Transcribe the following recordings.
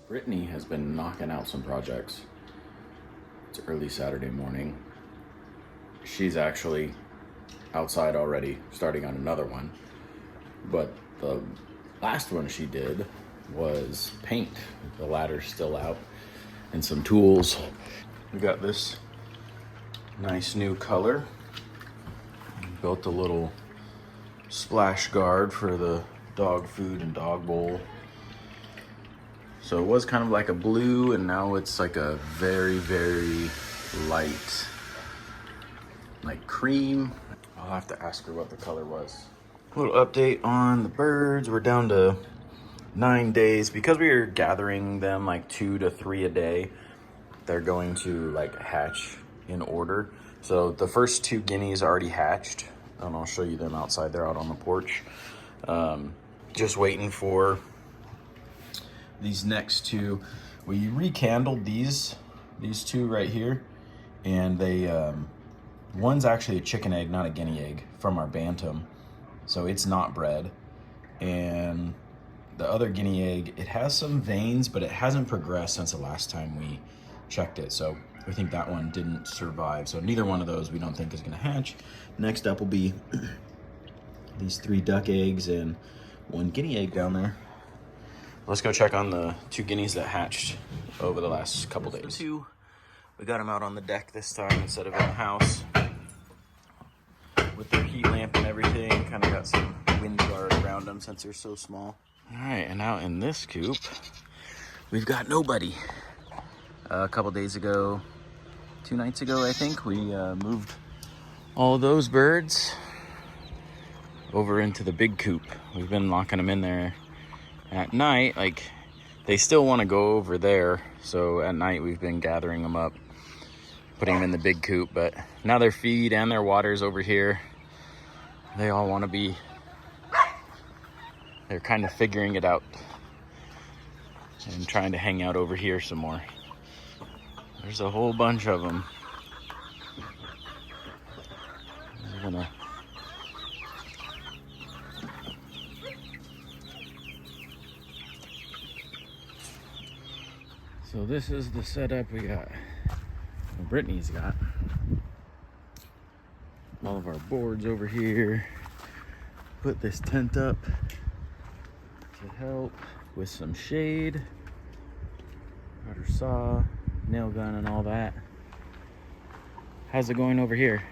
Brittany has been knocking out some projects. It's early Saturday morning. She's actually outside already, starting on another one. But the last one she did was paint. The ladder's still out and some tools. We got this nice new color. Built a little splash guard for the dog food and dog bowl. So it was kind of like a blue, and now it's like a very, very light, like cream. I'll have to ask her what the color was. A little update on the birds. We're down to 9 days. Because we are gathering them like 2 to 3 a day, they're going to like hatch in order. So the first 2 guineas already hatched, and I'll show you them outside. They're out on the porch. Just waiting for these next 2. We recandled these 2 right here, and they one's actually a chicken egg, not a guinea egg, from our bantam, so it's not bred. And the other guinea egg, it has some veins, but it hasn't progressed since the last time we checked it, so we think that one didn't survive. So neither one of those we don't think is going to hatch. Next up will be these 3 duck eggs and 1 guinea egg down there. Let's go check on the 2 guineas that hatched over the last couple days. We got them out on the deck this time instead of in the house with their heat lamp and everything. Kind of got some wind guard around them since they're so small. All right, and out in this coop, we've got nobody. A couple days ago, 2 nights ago, I think, we moved all those birds over into the big coop. We've been locking them in there at night. Like, they still want to go over there, so at night we've been gathering them up, putting them in the big coop. But now their feed and their water's over here. They all want to be, they're kind of figuring it out and trying to hang out over here some more. There's a whole bunch of them. I'm gonna So this is the setup we got. Well, Brittany's got all of our boards over here. Put this tent up to help with some shade. Got her saw, nail gun, and all that. How's it going over here?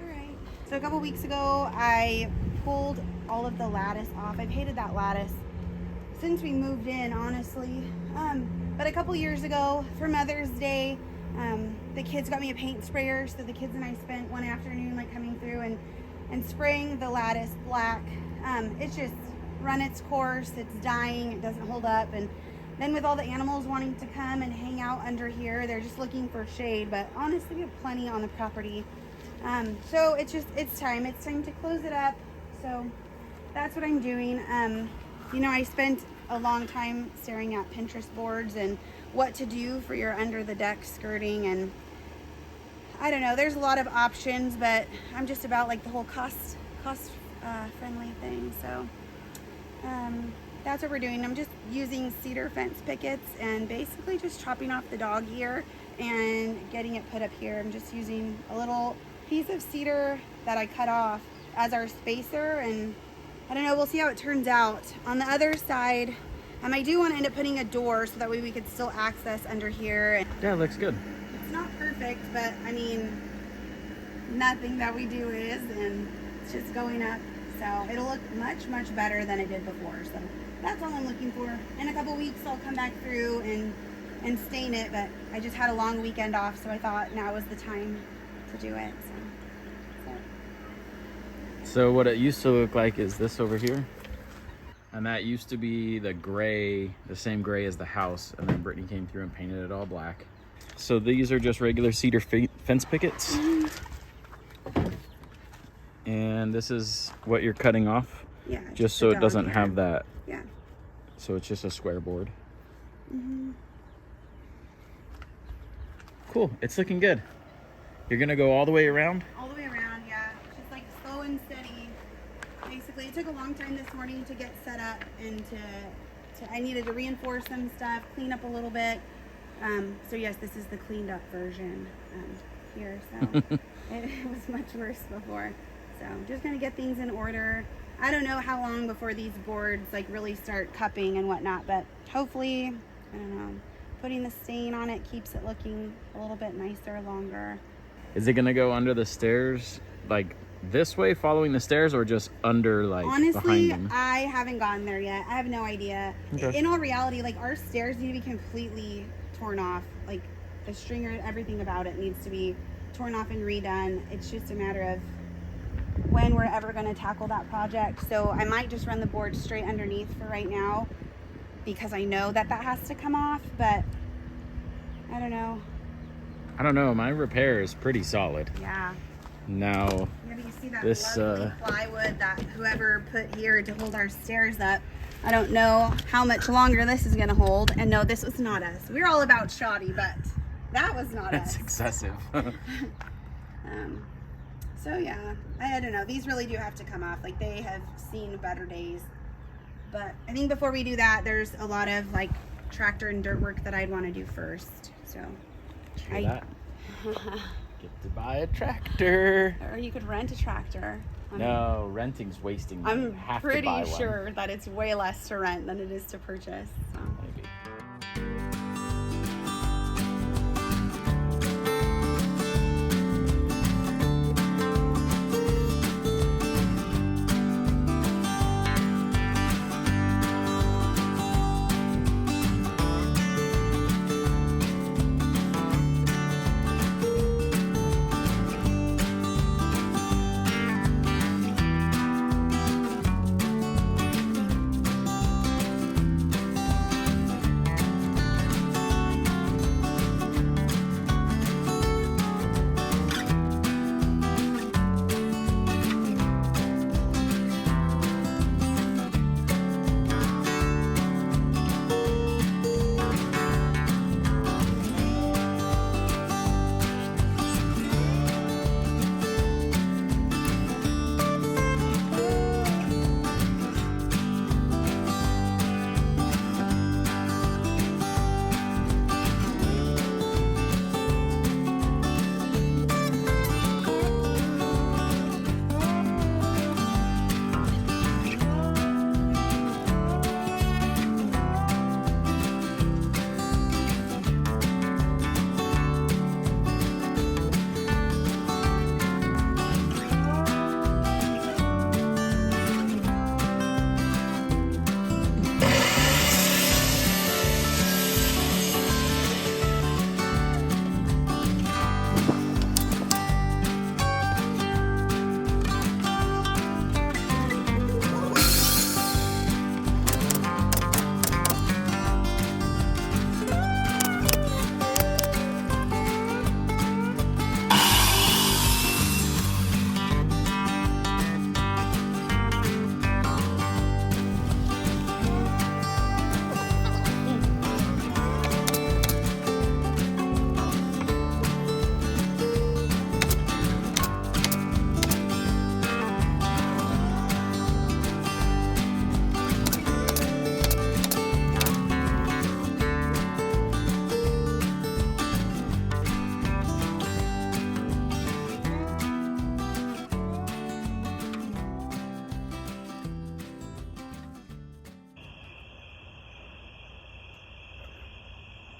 All right. So a couple weeks ago, I pulled all of the lattice off. I've hated that lattice since we moved in, honestly. But a couple years ago, for Mother's Day, the kids got me a paint sprayer. So the kids and I spent one afternoon like coming through and spraying the lattice black. It's just run its course. It's dying. It doesn't hold up. And then with all the animals wanting to come and hang out under here, they're just looking for shade. But honestly, we have plenty on the property. So it's time to close it up. So that's what I'm doing. You know, I spent a long time staring at Pinterest boards and what to do for your under the deck skirting, and I don't know, there's a lot of options, but I'm just about like the whole cost friendly thing. So that's what we're doing. I'm just using cedar fence pickets and basically just chopping off the dog ear and getting it put up here. I'm just using a little piece of cedar that I cut off as our spacer, and I don't know, we'll see how it turns out. On the other side, I do want to end up putting a door so that way we could still access under here. Yeah, it looks good. It's not perfect, but I mean, nothing that we do is, and it's just going up. So it'll look much, much better than it did before. So that's all I'm looking for. In a couple weeks, I'll come back through and stain it, but I just had a long weekend off, so I thought now was the time to do it. So what it used to look like is this over here. And that used to be the gray, the same gray as the house. And then Brittany came through and painted it all black. So these are just regular cedar fence pickets. Mm-hmm. And this is what you're cutting off. Yeah. Just so it doesn't have that. Yeah. So it's just a square board. Mm-hmm. Cool, it's looking good. You're gonna go all the way around? All the way around, yeah. Just like slow and steady. Basically, it took a long time this morning to get set up and I needed to reinforce some stuff, clean up a little bit. So yes, this is the cleaned up version here. So it was much worse before. So just gonna get things in order. I don't know how long before these boards like really start cupping and whatnot, but hopefully, I don't know, putting the stain on it keeps it looking a little bit nicer, longer. Is it gonna go under the stairs, like this way, following the stairs, or just under, like, honestly, behind them? I haven't gone there yet. I have no idea. Okay. In all reality, like, our stairs need to be completely torn off. Like, the stringer, everything about it needs to be torn off and redone. It's just a matter of when we're ever going to tackle that project. So I might just run the board straight underneath for right now, because I know that has to come off, but I don't know. I don't know. My repair is pretty solid. Yeah. Now, Yeah, but you see that this lovely plywood that whoever put here to hold our stairs up. I don't know how much longer this is going to hold. And no, this was not us. We're all about shoddy, but that was not that's us. excessive. So yeah, I don't know. These really do have to come off. Like, they have seen better days. But I think before we do that, there's a lot of like tractor and dirt work that I'd want to do first. So Hear that? Get to buy a tractor. Or you could rent a tractor. No, renting's wasting money. I'm Have to pretty buy one. sure that it's way less to rent than it is to purchase. So. Maybe.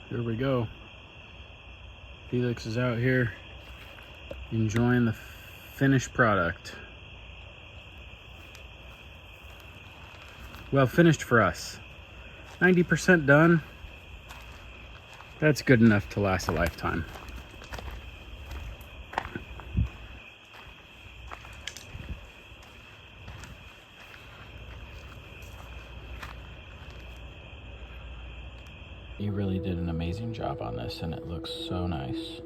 Here we go. Felix is out here enjoying the finished product. Well, finished for us. 90% done. That's good enough to last a lifetime. You really did an amazing job on this, and it looks so nice.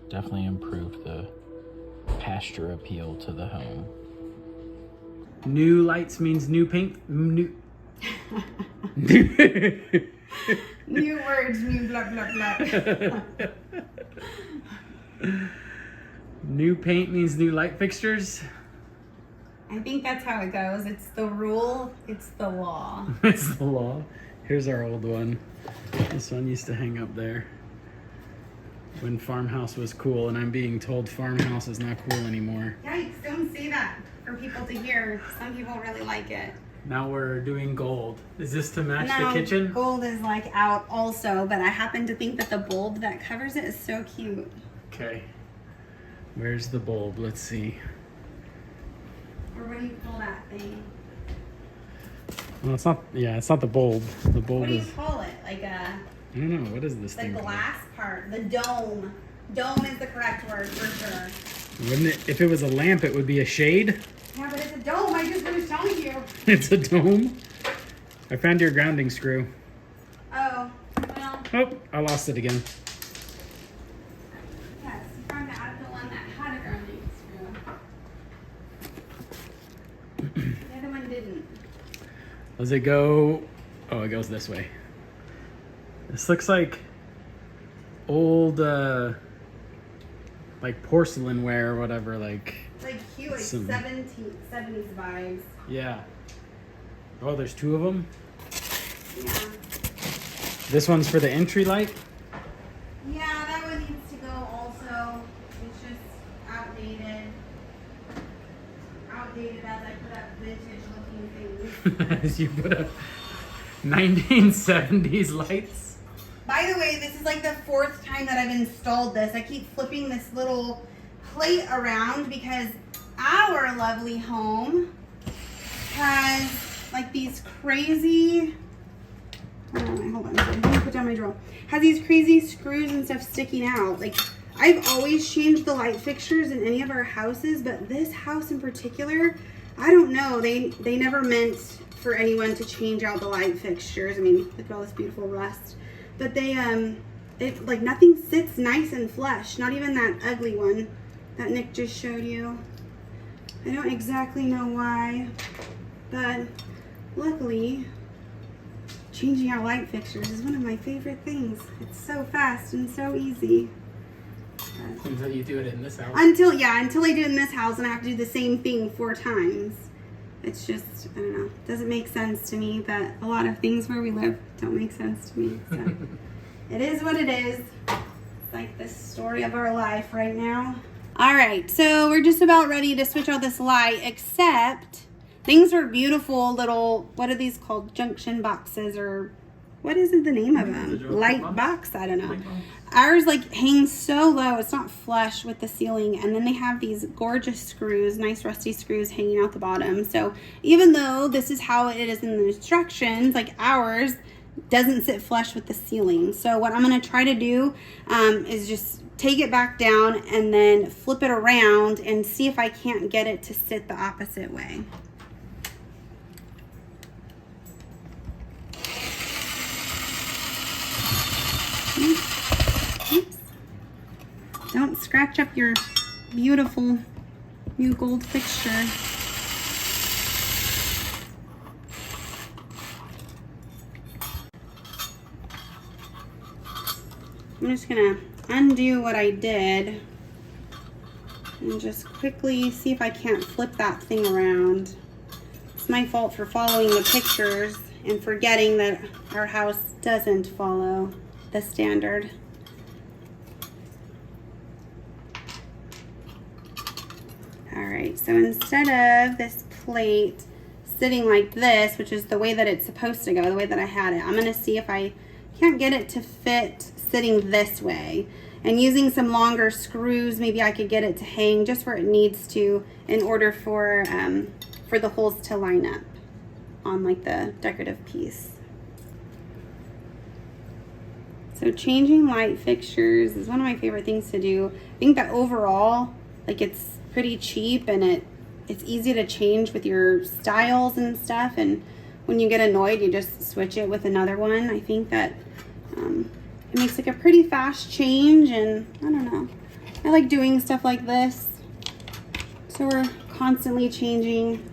Definitely improved the pasture appeal to the home. New lights means new paint. New words mean blah blah blah. New paint means new light fixtures. I think that's how it goes. It's the rule, it's the law. It's the law. Here's our old one. This one used to hang up there when farmhouse was cool, and I'm being told farmhouse is not cool anymore. Yikes, don't say that for people to hear. Some people really like it. Now we're doing gold. Is this to match No, the kitchen? gold is like out also, but I happen to think that the bulb that covers it is so cute. Okay. Where's the bulb? Let's see. Or what do you call that thing? Well, it's not. Yeah, it's not the bulb. The bulb What do you is. call it? Like I don't know. What is this the thing? glass part, the dome. Dome is the correct word for sure. Wouldn't it? If it was a lamp, it would be a shade. Yeah, but it's a dome. I just was telling you. It's a dome. I found your grounding screw. Oh, well, Oh, I lost it again. yes, you found out the one that had a grounding screw. The other one didn't. Does it go? Oh, it goes this way. This looks like old, like porcelain ware or whatever. Like, It's like cute, like Some- 70s vibes. yeah. Oh, there's two of them. Yeah. This one's for the entry light. Yeah, that one needs to go also. It's just outdated. Outdated as I put up vintage looking things. As you put up 1970s lights. By the way, this is like the 4th time that I've installed this. I keep flipping this little plate around because our lovely home has like these crazy, hold on, let me put down my drill. Has these crazy screws and stuff sticking out. Like, I've always changed the light fixtures in any of our houses, but this house in particular, I don't know. They never meant for anyone to change out the light fixtures. I mean, look at all this beautiful rust. But they, it, like, nothing sits nice and flush. Not even that ugly one that Nick just showed you. I don't exactly know why, but luckily, changing out light fixtures is one of my favorite things. It's so fast and so easy. Until you do it in this house. Until I do it in this house and I have to do the same thing 4 times. It's just, I don't know, doesn't make sense to me, but a lot of things where we live don't make sense to me. So it is what it is. It's like the story of our life right now. All right, so we're just about ready to switch out this light, except things are beautiful little, what are these called? Junction boxes, or what is it, the name of them? Light box? I don't know. Ours like hangs so low, it's not flush with the ceiling, and then they have these gorgeous screws, nice rusty screws hanging out the bottom. So even though this is how it is in the instructions, like ours doesn't sit flush with the ceiling. So what I'm going to try to do is just take it back down and then flip it around and see if I can't get it to sit the opposite way. Oops. Don't scratch up your beautiful new gold fixture. I'm just gonna undo what I did and just quickly see if I can't flip that thing around. It's my fault for following the pictures and forgetting that our house doesn't follow the standard. All right, so instead of this plate sitting like this, which is the way that it's supposed to go, the way that I had it, I'm gonna see if I can't get it to fit sitting this way. And using some longer screws, maybe I could get it to hang just where it needs to in order for the holes to line up on like the decorative piece. So changing light fixtures is one of my favorite things to do. I think that overall, like, it's pretty cheap and it's easy to change with your styles and stuff. And when you get annoyed, you just switch it with another one. I think that it makes like a pretty fast change, and I don't know. I like doing stuff like this. So we're constantly changing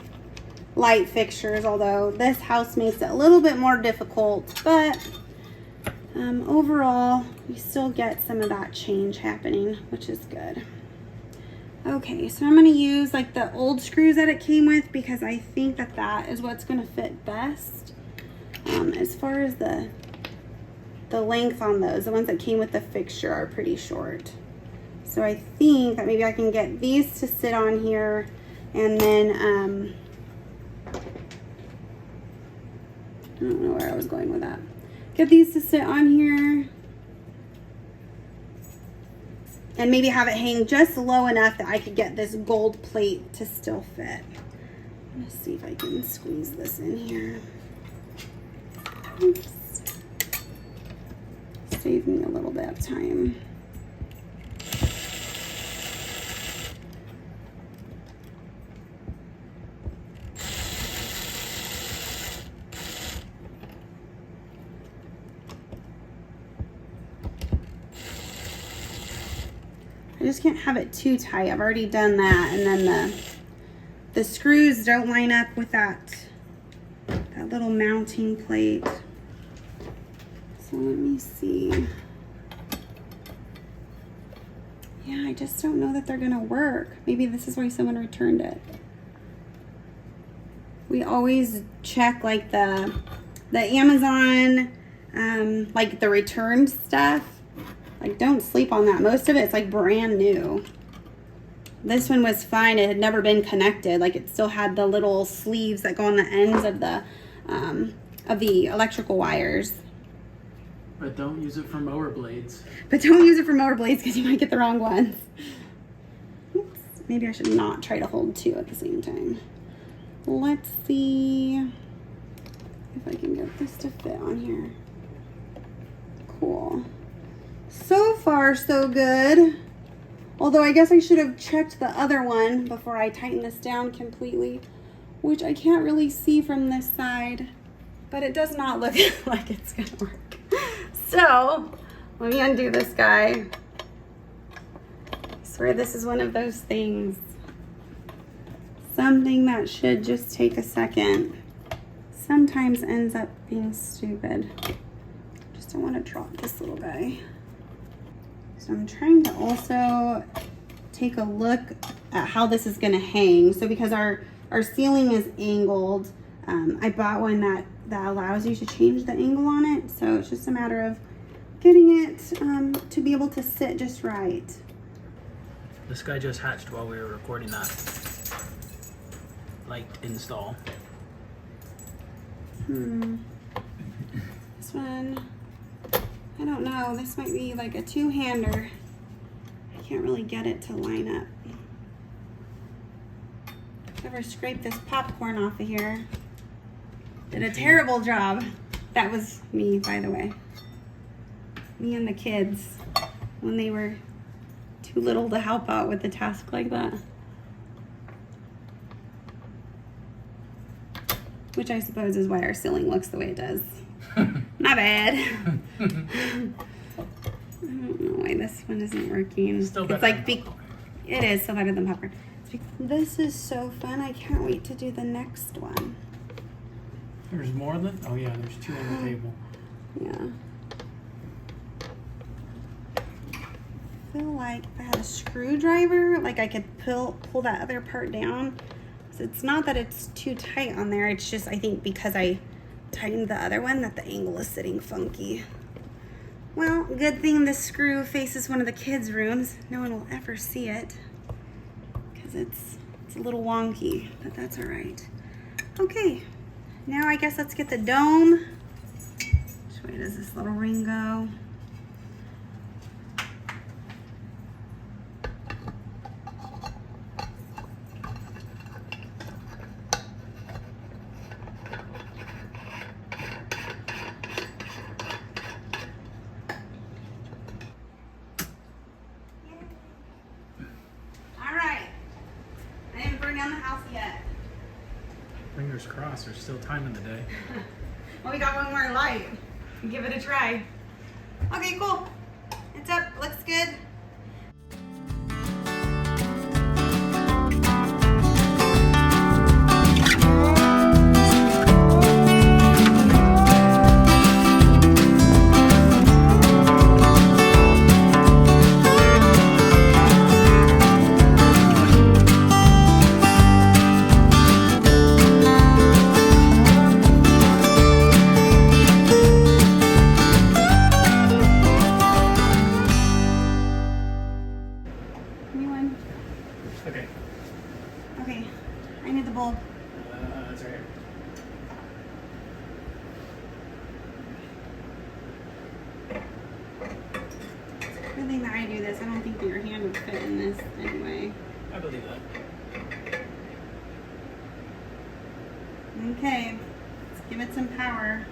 light fixtures, although this house makes it a little bit more difficult, but overall we still get some of that change happening, which is good. Okay, so I'm going to use like the old screws that it came with because I think that that is what's going to fit best. As far as the length on those, the ones that came with the fixture are pretty short. So I think that maybe I can get these to sit on here, and then I don't know where I was going with that. Get these to sit on here. And maybe have it hang just low enough that I could get this gold plate to still fit. Let's see if I can squeeze this in here. Oops. Save me a little bit of time. I just can't have it too tight. I've already done that, and then the screws don't line up with that little mounting plate. So let me see. Yeah, I just don't know that they're gonna work. Maybe this is why someone returned it. We always check like the Amazon, like the returned stuff. Like, don't sleep on that. Most of it's like brand new. This one was fine. It had never been connected. Like, it still had the little sleeves that go on the ends of the electrical wires. But don't use it for mower blades. But don't use it for mower blades because you might get the wrong ones. Oops. Maybe I should not try to hold two at the same time. Let's see if I can get this to fit on here. Cool. So far, so good. Although I guess I should have checked the other one before I tighten this down completely, which I can't really see from this side, but it does not look like it's gonna work. So let me undo this guy. I swear this is one of those things. Something that should just take a second sometimes ends up being stupid. Just don't want to drop this little guy. So I'm trying to also take a look at how this is going to hang. So because our ceiling is angled, I bought one that allows you to change the angle on it. So it's just a matter of getting it to be able to sit just right. This guy just hatched while we were recording that light install. This one, I don't know. This might be like a two-hander. I can't really get it to line up. Whoever scraped this popcorn off of here did a terrible job. That was me, by the way. Me and the kids when they were too little to help out with a task like that. Which I suppose is why our ceiling looks the way it does. Not bad. I don't know why this one isn't working. Still It's like it is still better than popcorn. This is so fun. I can't wait to do the next one. There's more than? Oh yeah, there's two on the table. Yeah. I feel like if I had a screwdriver, like I could pull that other part down. So it's not that it's too tight on there. It's just I think because I tightened the other one that the angle is sitting funky. Well, good thing this screw faces one of the kids' rooms. No one will ever see it because it's a little wonky, but that's all right. Okay, now I guess let's get the dome. Which way does this little ring go? Down the house yet. Fingers crossed, there's still time in the day. Well, we got one more light. Give it a try. Okay, cool. It's up. Looks good. Good thing that I do this. I don't think that your hand would fit in this anyway. I believe that. Okay, let's give it some power.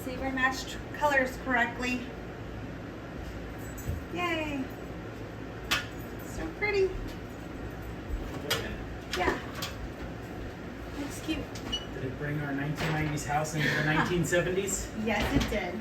See if I matched colors correctly. Yay! So pretty. Yeah. Looks cute. Did it bring our 1990s house into the 1970s? Yes, it did.